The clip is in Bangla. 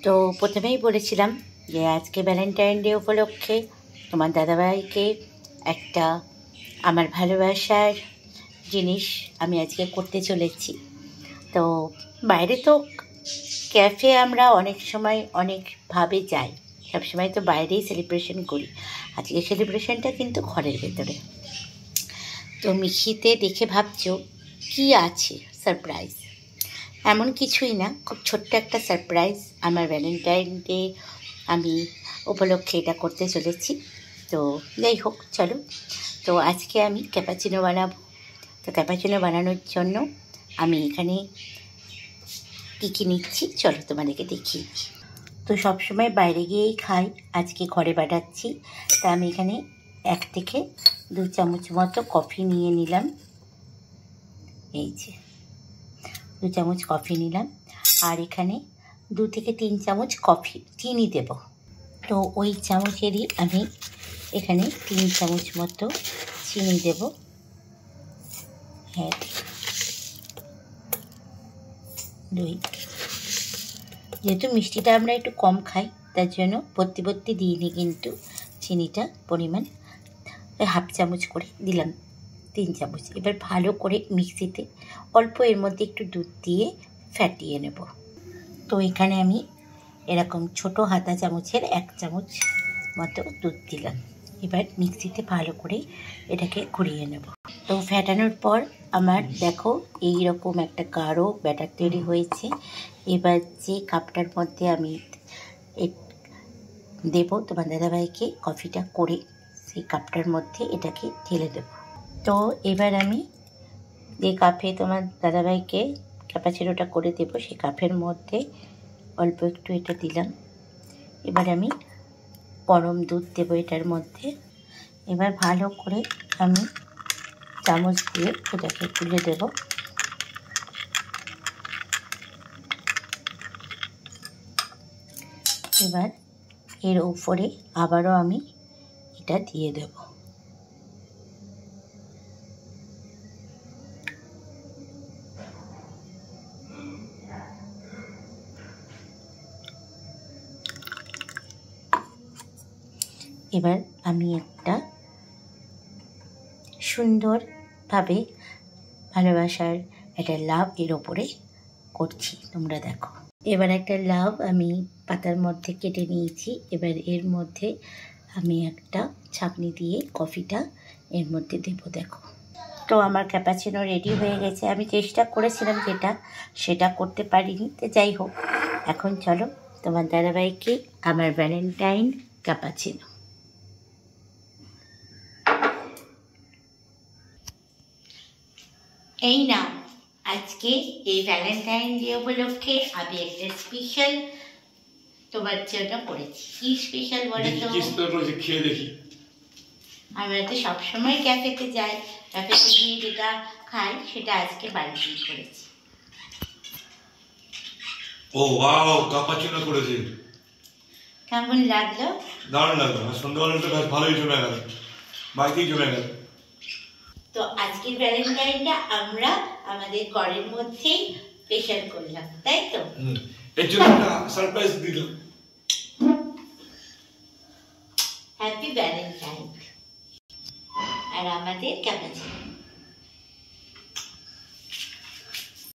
তো প্রথমেই বলেছিলাম যে আজকে ভ্যালেন্টাইন ডে উপলক্ষে তোমার দাদাভাইকে একটা আমার ভালোবাসার জিনিস আমি আজকে করতে চলেছি। তো বাইরে তো ক্যাফে আমরা অনেক সময় অনেকভাবে যাই, সবসময় তো বাইরেই সেলিব্রেশন করি। আজকে সেলিব্রেশনটা কিন্তু ঘরের ভেতরে। তো মিখিতে দেখে ভাবছো কি আছে সারপ্রাইজ। এমন কিছুই না, খুব ছোট্ট একটা সারপ্রাইজ। আমার ভ্যালেন্টাইন ডে আমি উপলক্ষে এটা করতে চলেছি। তো যাই হোক, চলো। তো আজকে আমি ক্যাপাচিনো বানাবো। তো ক্যাপাচিনো বানানোর জন্য আমি এখানে কী কী নিচ্ছি চলো তোমাদেরকে দেখিয়ে। তো সবসময় বাইরে গিয়েই খাই, আজকে ঘরে বানাচ্ছি। তা আমি এখানে 1 থেকে 2 চামচ মতো কফি নিয়ে নিলাম। এই যে 2 চামচ কফি নিলাম। আর এখানে 2 থেকে 3 চামচ চিনি দেব। তো ওই চামচেরই আমি এখানে 3 চামচ মতো চিনি দেব। হ্যাঁ, 2। যেহেতু মিষ্টিটা আমরা একটু কম খাই, তার জন্য ভর্তি দিইনি, কিন্তু চিনিটা পরিমাণ 1/2 চামচ করে দিলাম, 3 চামচ। এবার ভালো করে মিক্সিতে অল্প এর মধ্যে একটু দুধ দিয়ে ফ্যাটিয়ে নেব। তো এখানে আমি এরকম ছোট হাতা চামচের 1 চামচ মতো দুধ দিলাম। এবার মিক্সিতে ভালো করে এটাকে ঘুরিয়ে নেব। তো ফ্যাটানোর পর আমার দেখো এই রকম একটা গাঢ় ব্যাটার তৈরি হয়েছে। এবার যে কাপটার মধ্যে আমি দেব তোমার দাদাভাইকে কফিটা করে, সেই কাপটার মধ্যে এটাকে ঢেলে দেব। তো এবার আমি যে কাপে তোমার দাদাভাইকে ক্যাপাচিনোটা করে দেবো, সেই কাপের মধ্যে অল্প একটু এটা দিলাম। এবার আমি গরম দুধ দেবো এটার মধ্যে। এবার ভালো করে আমি চামচ দিয়ে এটাকে তুলে দেব। এবার এর উপরে আবারও আমি এটা দিয়ে দেব। এবার আমি একটা সুন্দরভাবে ভালোবাসার একটা লাভ এর ওপরে করছি, তোমরা দেখো। এবার একটা লাভ আমি পাতার মধ্যে কেটে নিয়েছি। এবার এর মধ্যে আমি একটা ছাঁকনি দিয়ে কফিটা এর মধ্যে দেবো, দেখো। তো আমার ক্যাপাচিনো রেডি হয়ে গেছে। আমি চেষ্টা করেছিলাম সেটা করতে পারিনি। তো যাই হোক, এখন চলো তোমার দাদাভাইকে আমার ভ্যালেন্টাইন ক্যাপাচিনো। এই নাও, আজকে এই ভ্যালেন্টাইন ডে উপলক্ষে আমি একটা স্পেশাল তোমার জন্য করেছি। কি স্পেশাল বলে তো? খেয়ে দেখি। আমরা তো সবসময় ক্যাফেতে যাই, ক্যাফেতে গিয়ে যেটা খাই সেটা আজকে বাড়িতেই করেছি। ও ওয়াও, ক্যাপাচিনো করেছি। কেমন লাগলো? দারুণ লাগলো। সন্ধ্যাবেলাটা বেশ ভালোই জমে গেল, বাড়িতেই জমে গেল। তো আজকের ভ্যালেন্টাইনটা আমরা আমাদের ঘরের মধ্যেই স্পেশাল করলাম, তাই তো? এর জন্য একটা সারপ্রাইজ দিলাম। Happy Valentine. আর আমাদের ক্যাপাচিনো।